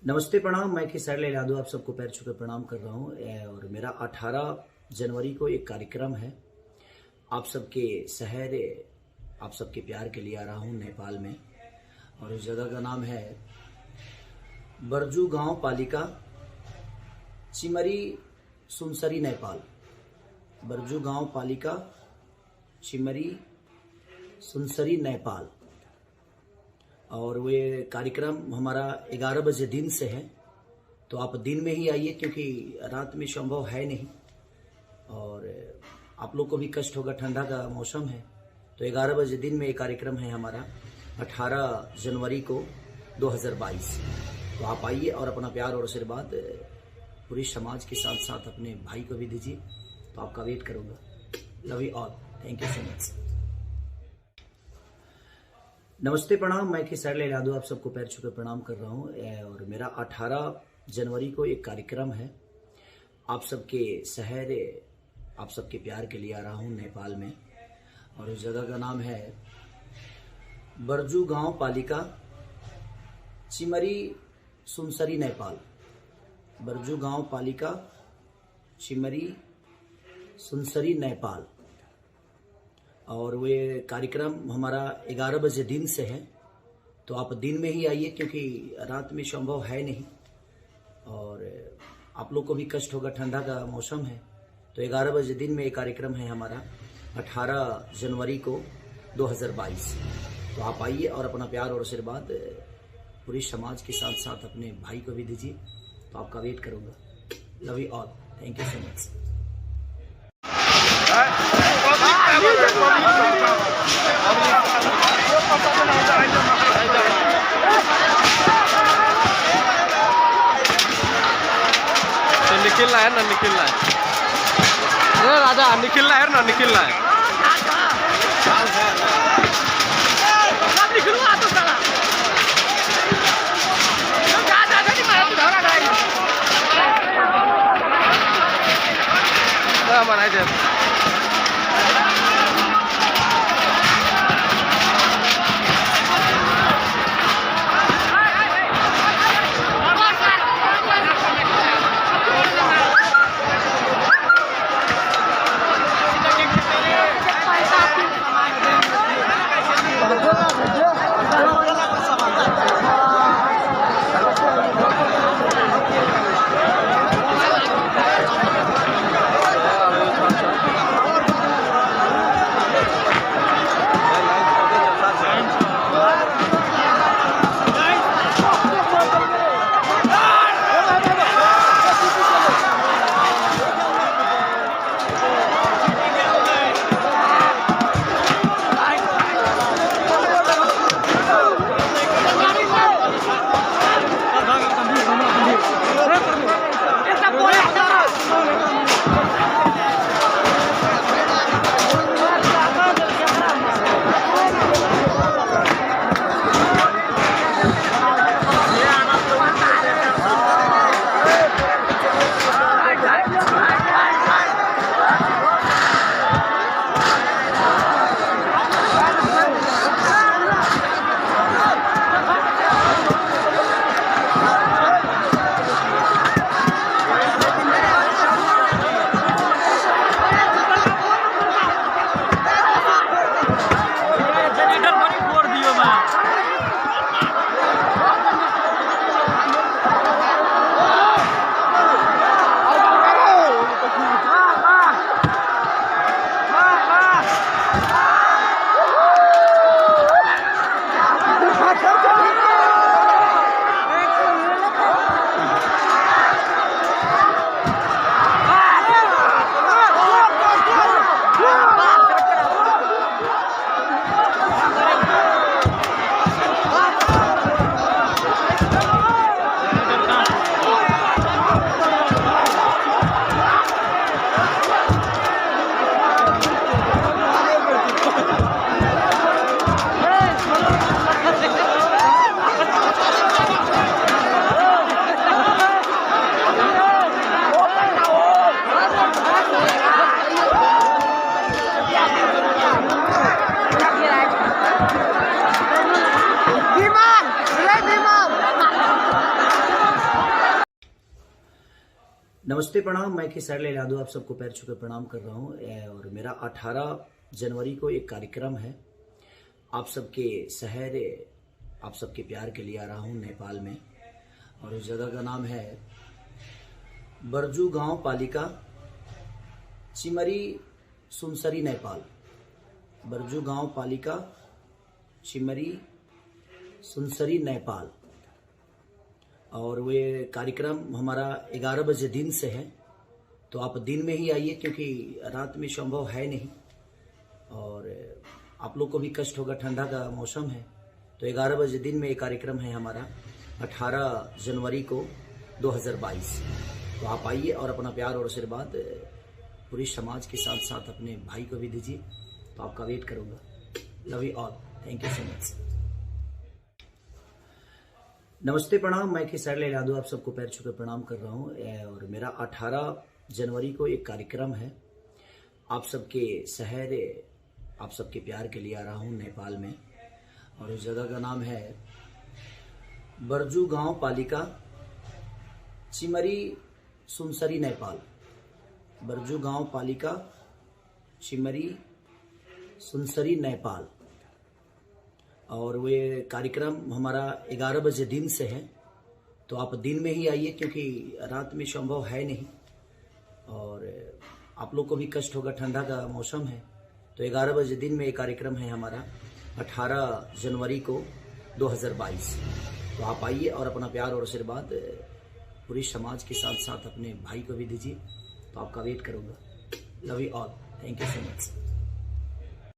नमस्ते प्रणाम। मैं खेसारी लाल यादव आप सबको पैर छू कर प्रणाम कर रहा हूँ। और मेरा 18 जनवरी को एक कार्यक्रम है। आप सबके शहर, आप सबके प्यार के लिए आ रहा हूँ नेपाल में। और उस जगह का नाम है बरजू गांव पालिका चिमरी सुनसरी नेपाल। बरजू गांव पालिका चिमरी सुनसरी नेपाल। और वे कार्यक्रम हमारा 11 बजे दिन से है, तो आप दिन में ही आइए क्योंकि रात में संभव है नहीं और आप लोग को भी कष्ट होगा, ठंडा का मौसम है। तो 11 बजे दिन में ये कार्यक्रम है हमारा 18 जनवरी को 2022। तो आप आइए और अपना प्यार और आशीर्वाद पूरी समाज के साथ साथ अपने भाई को भी दीजिए। तो आपका वेट करूँगा। Love you all, thank you so much. नमस्ते प्रणाम। मैं खेसारी लाल यादव आप सबको पैर छू कर प्रणाम कर रहा हूँ। और मेरा 18 जनवरी को एक कार्यक्रम है। आप सबके शहर, आप सबके प्यार के लिए आ रहा हूँ नेपाल में। और उस जगह का नाम है बरजू गांव पालिका चिमरी सुनसरी नेपाल। बरजू गांव पालिका चिमरी सुनसरी नेपाल। और वे कार्यक्रम हमारा 11 बजे दिन से है, तो आप दिन में ही आइए क्योंकि रात में संभव है नहीं और आप लोग को भी कष्ट होगा, ठंडा का मौसम है। तो 11 बजे दिन में ये कार्यक्रम है हमारा 18 जनवरी को 2022। तो आप आइए और अपना प्यार और आशीर्वाद पूरी समाज के साथ साथ अपने भाई को भी दीजिए। तो आपका वेट करूँगा। Love you all, thank you so much. Nikhil है ना, निखिल है राजा, निखिल है ना, निखिल है हमारा नमस्ते प्रणाम, मैं खेसारी लाल यादव आप सबको पैर छू के प्रणाम कर रहा हूँ। और मेरा 18 जनवरी को एक कार्यक्रम है। आप सबके शहर, आप सबके प्यार के लिए आ रहा हूँ नेपाल में। और उस जगह का नाम है बरजू गांव पालिका चिमरी सुनसरी नेपाल। बरजू गांव पालिका चिमरी सुनसरी नेपाल। और वे कार्यक्रम हमारा 11 बजे दिन से है, तो आप दिन में ही आइए क्योंकि रात में संभव है नहीं और आप लोग को भी कष्ट होगा, ठंडा का मौसम है। तो 11 बजे दिन में ये कार्यक्रम है हमारा 18 जनवरी को 2022। तो आप आइए और अपना प्यार और आशीर्वाद पूरी समाज के साथ साथ अपने भाई को भी दीजिए। तो आपका वेट करूँगा। Love you all, thank you so much. नमस्ते प्रणाम, मैं खेसारी लाल यादव आप सबको पैर छू के प्रणाम कर रहा हूँ। और मेरा 18 जनवरी को एक कार्यक्रम है। आप सबके शहर, आप सबके प्यार के लिए आ रहा हूँ नेपाल में। और उस जगह का नाम है बरजू गांव पालिका चिमरी सुनसरी नेपाल। बरजू गांव पालिका चिमरी सुनसरी नेपाल। और वे कार्यक्रम हमारा 11 बजे दिन से है, तो आप दिन में ही आइए क्योंकि रात में संभव है नहीं और आप लोग को भी कष्ट होगा, ठंडा का मौसम है। तो 11 बजे दिन में ये कार्यक्रम है हमारा 18 जनवरी को 2022। तो आप आइए और अपना प्यार और आशीर्वाद पूरी समाज के साथ साथ अपने भाई को भी दीजिए। तो आपका वेट करूँगा। Love you all, thank you so much.